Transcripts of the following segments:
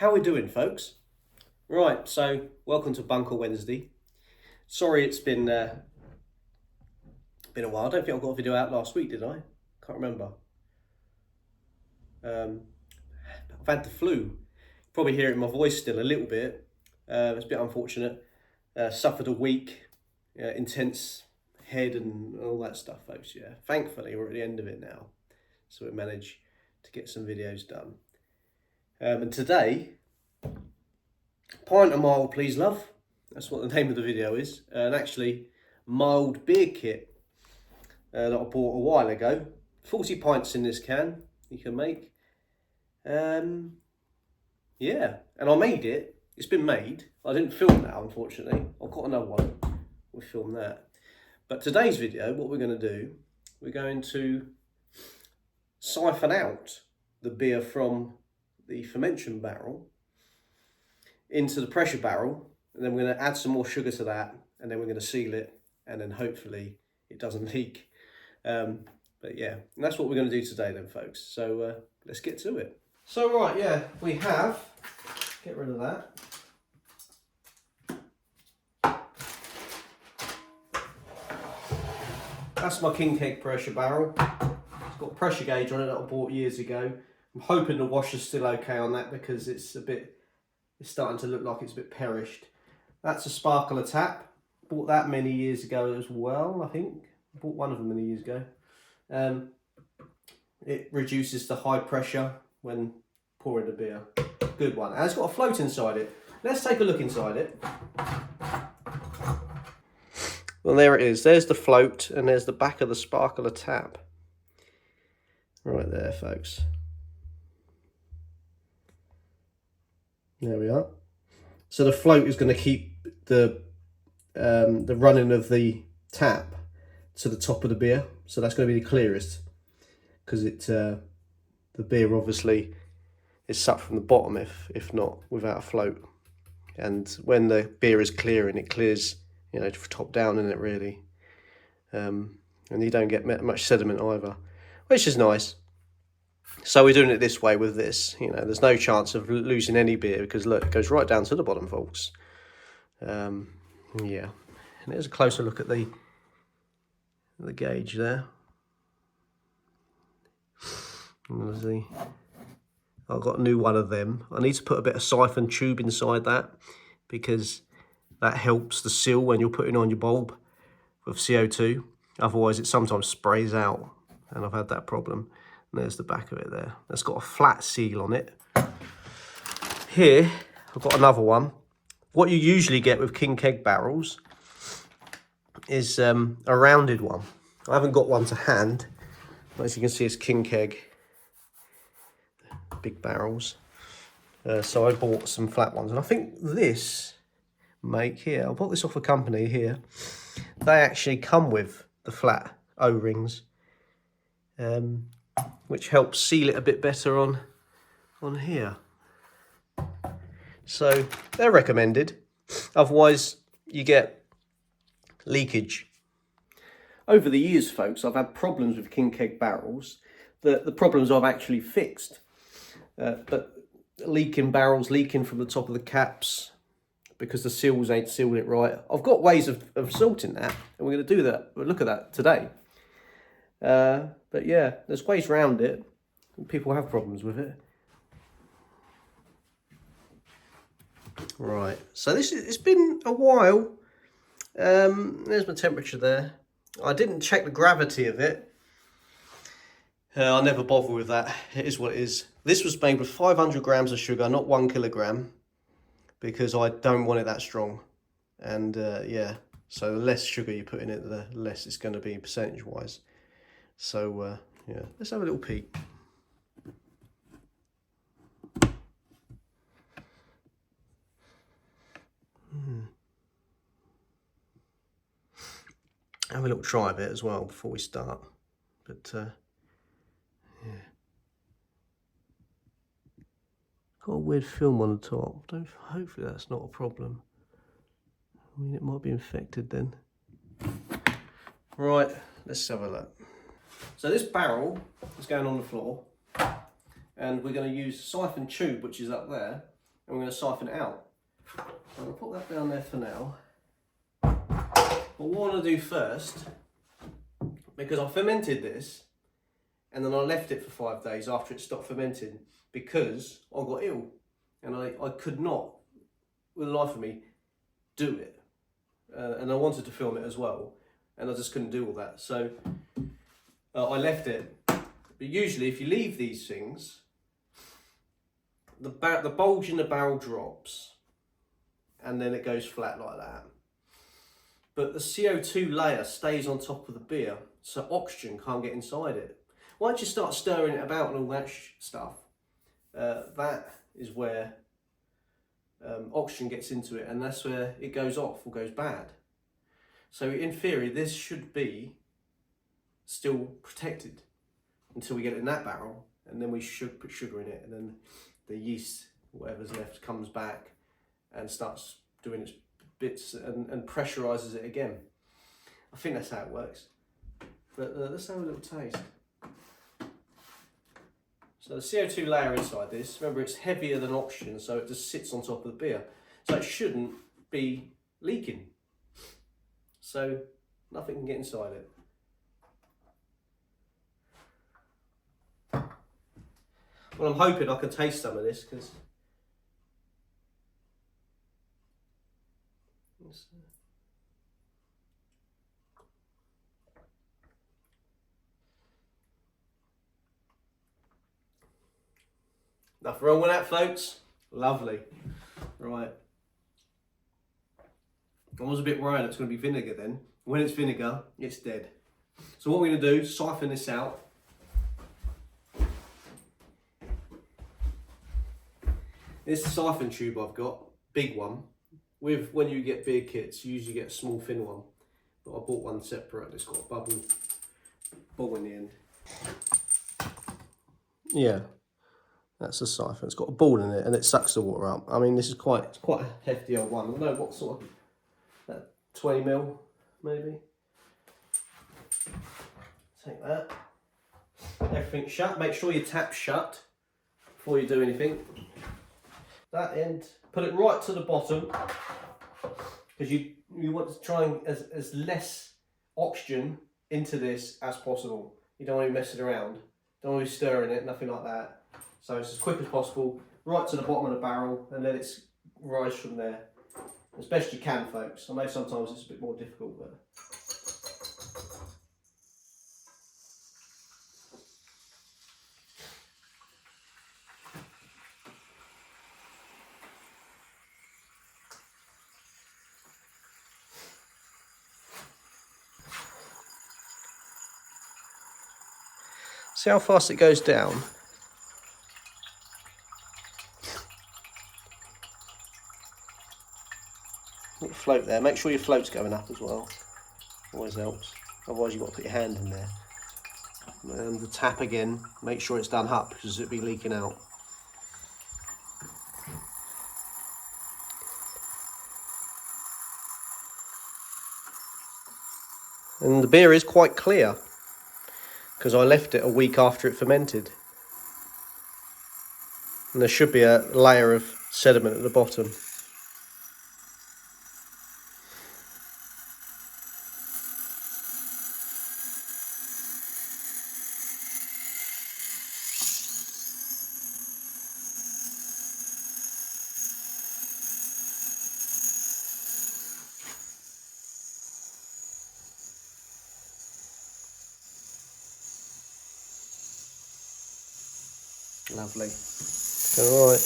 How we doing, folks? Right, so welcome to Bunker Wednesday. Sorry it's been a while. I don't think I got a video out last week, did I? Can't remember. I've had the flu. Probably hear it in my voice still a little bit. It's a bit unfortunate. Suffered a week, intense head and all that stuff, folks. Yeah, thankfully we're at the end of it now, so we managed to get some videos done. And today, pint of mild, please, love. That's what the name of the video is. And actually, mild beer kit that I bought a while ago. 40 pints in this can you can make. Yeah, and I made it. It's been made. I didn't film that, unfortunately. I've got another one. We'll film that. But today's video, what we're going to do, we're going to siphon out the beer from the fermentation barrel into the pressure barrel, and then we're going to add some more sugar to that, and then we're going to seal it, and then hopefully it doesn't leak. But yeah, and that's what we're going to do today then, folks. So let's get to it. So right, yeah, we have, get rid of that. That's my King Keg pressure barrel. It's got a pressure gauge on it that I bought years ago. I'm hoping the washer's still okay on that because it's starting to look like it's a bit perished. That's a sparkler tap. Bought that many years ago as well, I think. Bought one of them many years ago. It reduces the high pressure when pouring the beer. Good one. And it's got a float inside it. Let's take a look inside it. Well, there it is. There's the float and there's the back of the sparkler tap. Right there, folks. There we are. So the float is going to keep the running of the tap to the top of the beer. So that's going to be the clearest, because the beer obviously is sucked from the bottom if not without a float. And when the beer is clearing, it clears, you know, top down in it really, and you don't get much sediment either, which is nice. So we're doing it this way with this. You know, there's no chance of losing any beer because look, it goes right down to the bottom, folks. Yeah, and here's a closer look at the gauge there. And I've got a new one of them. I need to put a bit of siphon tube inside that because that helps the seal when you're putting on your bulb with CO2. Otherwise, it sometimes sprays out, and I've had that problem. And there's the back of it there. It's got a flat seal on it. Here, I've got another one. What you usually get with King Keg barrels is a rounded one. I haven't got one to hand. As you can see, it's King Keg, big barrels. So I bought some flat ones. And I think this make here, I bought this off a company here. They actually come with the flat O-rings, which helps seal it a bit better on here. So they're recommended. Otherwise, you get leakage. Over the years, folks, I've had problems with King Keg barrels. The problems I've actually fixed. But leaking barrels, leaking from the top of the caps because the seals ain't sealed it right. I've got ways of sorting that, and we're going to do that. We'll look at that today. But yeah, there's ways around it. People have problems with it. Right, so it's been a while. There's my temperature there. I didn't check the gravity of it. I never bother with that. It is what it is. This was made with 500 grams of sugar, not 1 kilogram, because I don't want it that strong. And yeah, so the less sugar you put in it, the less it's going to be percentage-wise. So yeah, let's have a little peek. Have a little try of it as well before we start. But yeah, got a weird film on the top. Hopefully that's not a problem. I mean, it might be infected then. Right, let's have a look. So this barrel is going on the floor, and we're going to use the siphon tube, which is up there, we're going to siphon it out. So I'm going to put that down there for now. But what I want to do first, because I fermented this and then I left it for 5 days after it stopped fermenting because I got ill and I could not, with the life of me, do it. And I wanted to film it as well and I just couldn't do all that. So I left it. But usually if you leave these things, the bulge in the barrel drops and then it goes flat like that. But the CO2 layer stays on top of the beer, so oxygen can't get inside it. Once you start stirring it about and all that stuff, that is where oxygen gets into it, and that's where it goes off or goes bad. So in theory, this should be still protected until we get it in that barrel, and then we should put sugar in it, and then the yeast, whatever's left, comes back and starts doing its bits and pressurizes it again. I think that's how it works. But let's have a little taste. So the CO2 layer inside this, remember it's heavier than oxygen, so it just sits on top of the beer. So it shouldn't be leaking. So nothing can get inside it. Well, I'm hoping I can taste some of this because nothing wrong with that, folks. Lovely. Right. I was a bit worried it's going to be vinegar then. When it's vinegar, it's dead. So what we're going to do is siphon this out. This siphon tube I've got, big one. When you get beer kits, you usually get a small thin one. But I bought one separate. It's got a bubble in the end. Yeah. That's a siphon. It's got a ball in it and it sucks the water up. I mean, this is quite a hefty old one. I don't know what sort of, 20 mil maybe. Take that. Everything's shut. Make sure your tap's shut before you do anything. That end, put it right to the bottom because you want to try and as less oxygen into this as possible. You don't want to be messing around. Don't want to be stirring it, nothing like that. So it's as quick as possible, right to the bottom of the barrel and let it rise from there. As best you can, folks. I know sometimes it's a bit more difficult, but... See how fast it goes down? Little float there. Make sure your float's going up as well. Always helps. Otherwise you've got to put your hand in there. And the tap again, make sure it's done up because it'll be leaking out. And the beer is quite clear because I left it a week after it fermented. And there should be a layer of sediment at the bottom. Lovely. All right.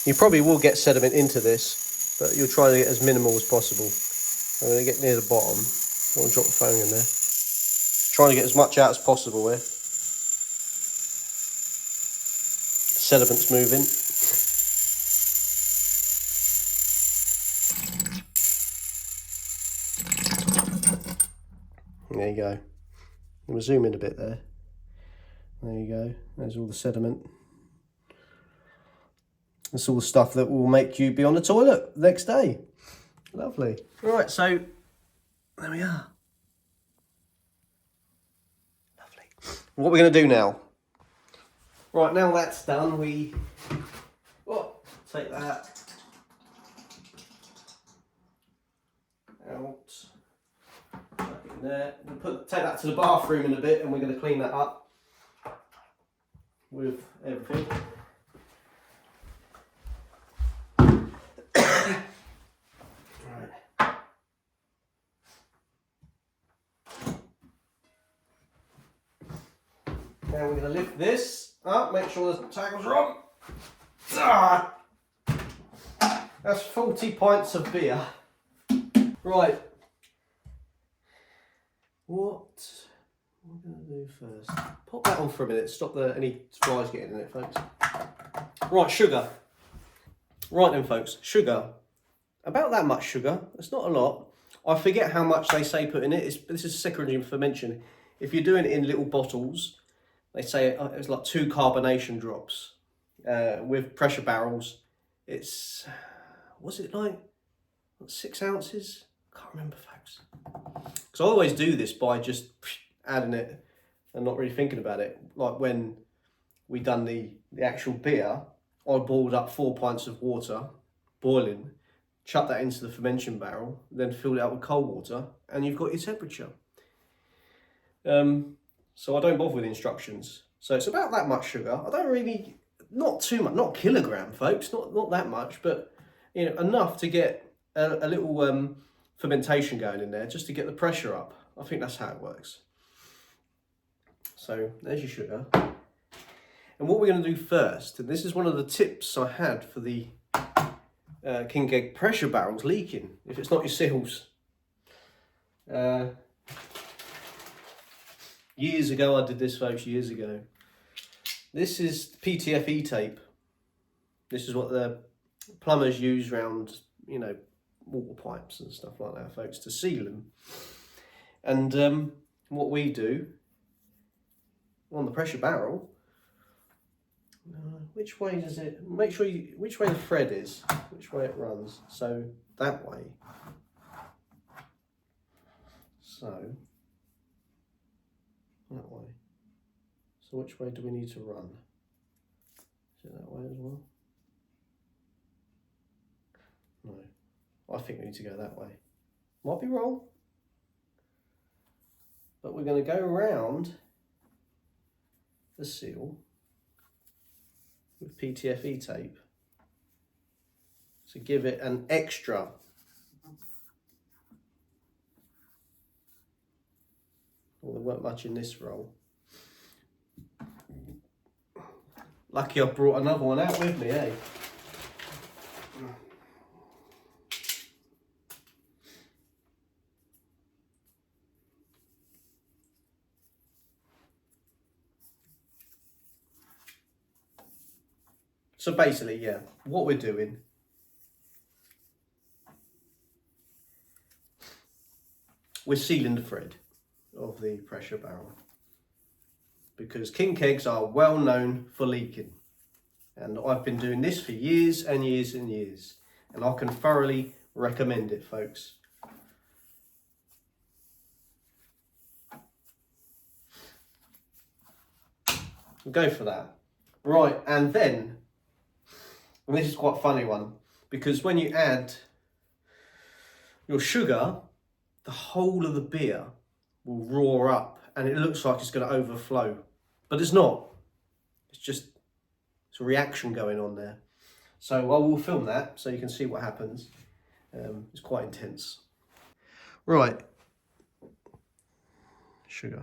You probably will get sediment into this, but you'll try to get as minimal as possible. I'm going to get near the bottom. I want to drop the phone in there. Trying to get as much out as possible here. Sediment's moving. There you go. We'll zoom in a bit there. There you go. There's all the sediment. That's all the stuff that will make you be on the toilet the next day. Lovely. Right, so there we are. what we're going to do now. Right, now that's done, we take that out, back in there. We'll take that to the bathroom in a bit, and we're going to clean that up with everything. Right. Now we're going to lift this up, make sure the tackles are on. Ah! That's 40 pints of beer. Right. What am I going to do first? Pop that on for a minute, stop any flies getting in it, folks. Right, sugar. Right then, folks, sugar. About that much sugar. It's not a lot. I forget how much they say put in it. This is secondary for mention. If you're doing it in little bottles, they say it's like 2 carbonation drops. With pressure barrels, it's, what's it like? 6 ounces? I can't remember, folks. Because I always do this by just adding it and not really thinking about it. Like when we done the actual beer, I boiled up 4 pints of water, boiling, chuck that into the fermentation barrel, then filled it up with cold water, and you've got your temperature. So I don't bother with instructions. So it's about that much sugar. I don't really, not too much, not a kilogram, folks, not that much, but you know, enough to get a little fermentation going in there, just to get the pressure up. I think that's how it works. So there's your sugar. And what we're going to do first, and this is one of the tips I had for the King Keg pressure barrels leaking, if it's not your seals. Years ago I did this, folks, years ago. This is PTFE tape. This is what the plumbers use around, you know, water pipes and stuff like that, folks, to seal them. And what we do on the pressure barrel, which way does it, make sure you, which way the thread is, which way it runs. So that way. So that way. So which way do we need to run? Is it that way as well? No, I think we need to go that way. Might be wrong, but we're going to go around the seal with PTFE tape to give it an extra. Well, there weren't much in this roll. Lucky I brought another one out with me, eh? So basically, yeah, what we're doing, we're sealing the thread of the pressure barrel, because King Kegs are well known for leaking, and I've been doing this for years and years and years, and I can thoroughly recommend it, folks. We'll go for that. Right, and then, and this is quite a funny one, because when you add your sugar, the whole of the beer will roar up and it looks like it's going to overflow, but it's not. It's just, it's a reaction going on there. So I will film that so you can see what happens. It's quite intense. Right, sugar.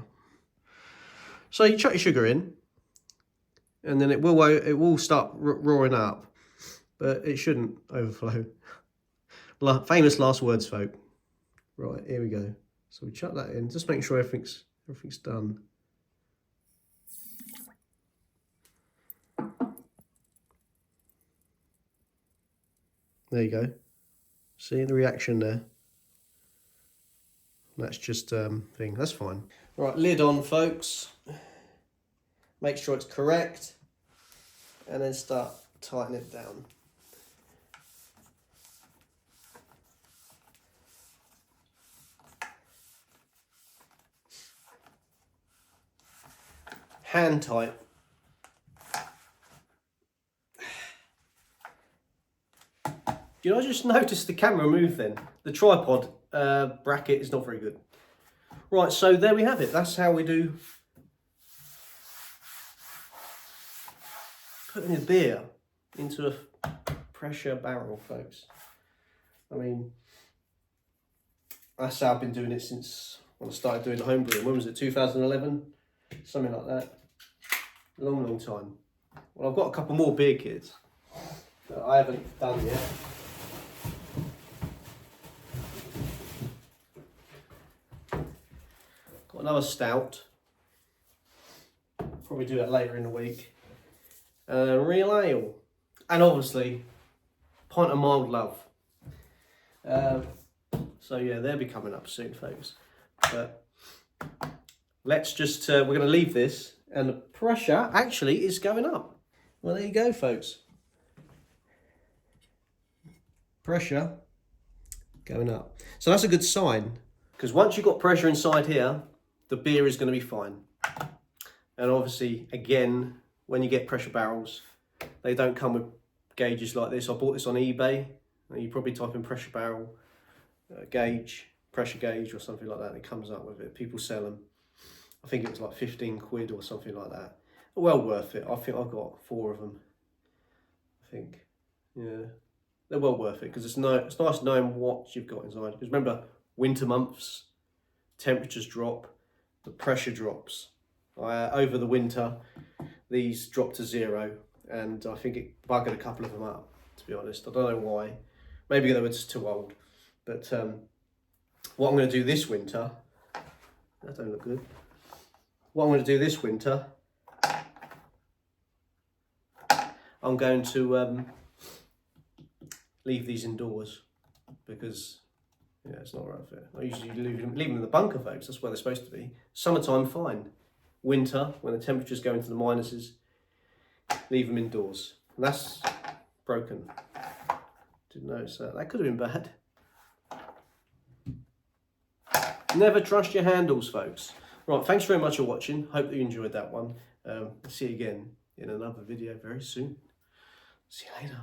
So you chuck your sugar in, and then it will start roaring up, but it shouldn't overflow. Famous last words, folk. Right, here we go. So we chuck that in, just make sure everything's done. There you go. See the reaction there? That's just thing, that's fine. Right, lid on, folks. Make sure it's correct, and then start tightening it down. hand tight. You know, I just noticed the camera move then. The tripod bracket is not very good. Right, so there we have it. That's how we do putting a beer into a pressure barrel, folks. I mean, that's how I've been doing it since when I started doing homebrewing. When was it, 2011? Something like that. Long, long time. Well, I've got a couple more beer kits that I haven't done yet. Got another stout. Probably do that later in the week. Real ale. And obviously, pint of mild love. So yeah, they'll be coming up soon, folks. But let's just, we're going to leave this, and the pressure actually is going up. Well, there you go, folks. Pressure going up. So that's a good sign, because once you've got pressure inside here, the beer is going to be fine. And obviously, again, when you get pressure barrels, they don't come with gauges like this. I bought this on eBay. You probably type in pressure barrel gauge, pressure gauge or something like that, and it comes up with it. People sell them. I think it was like 15 quid or something like that. Well worth it. I think I've got 4 of them. I think, yeah, they're well worth it, because it's nice knowing what you've got inside. Because remember, winter months, temperatures drop, the pressure drops. Over the winter, these dropped to 0, and I think it buggered a couple of them up, to be honest. I don't know why. Maybe they were just too old. But what I'm going to do this winter, that don't look good. What I'm going to do this winter, I'm going to leave these indoors, because yeah, it's not right fit. I usually leave them in the bunker, folks. That's where they're supposed to be. Summertime, fine. Winter, when the temperatures go into the minuses, leave them indoors. And that's broken. Didn't notice that. That could have been bad. Never trust your handles, folks. Right, thanks very much for watching. Hope that you enjoyed that one. See you again in another video very soon. See you later.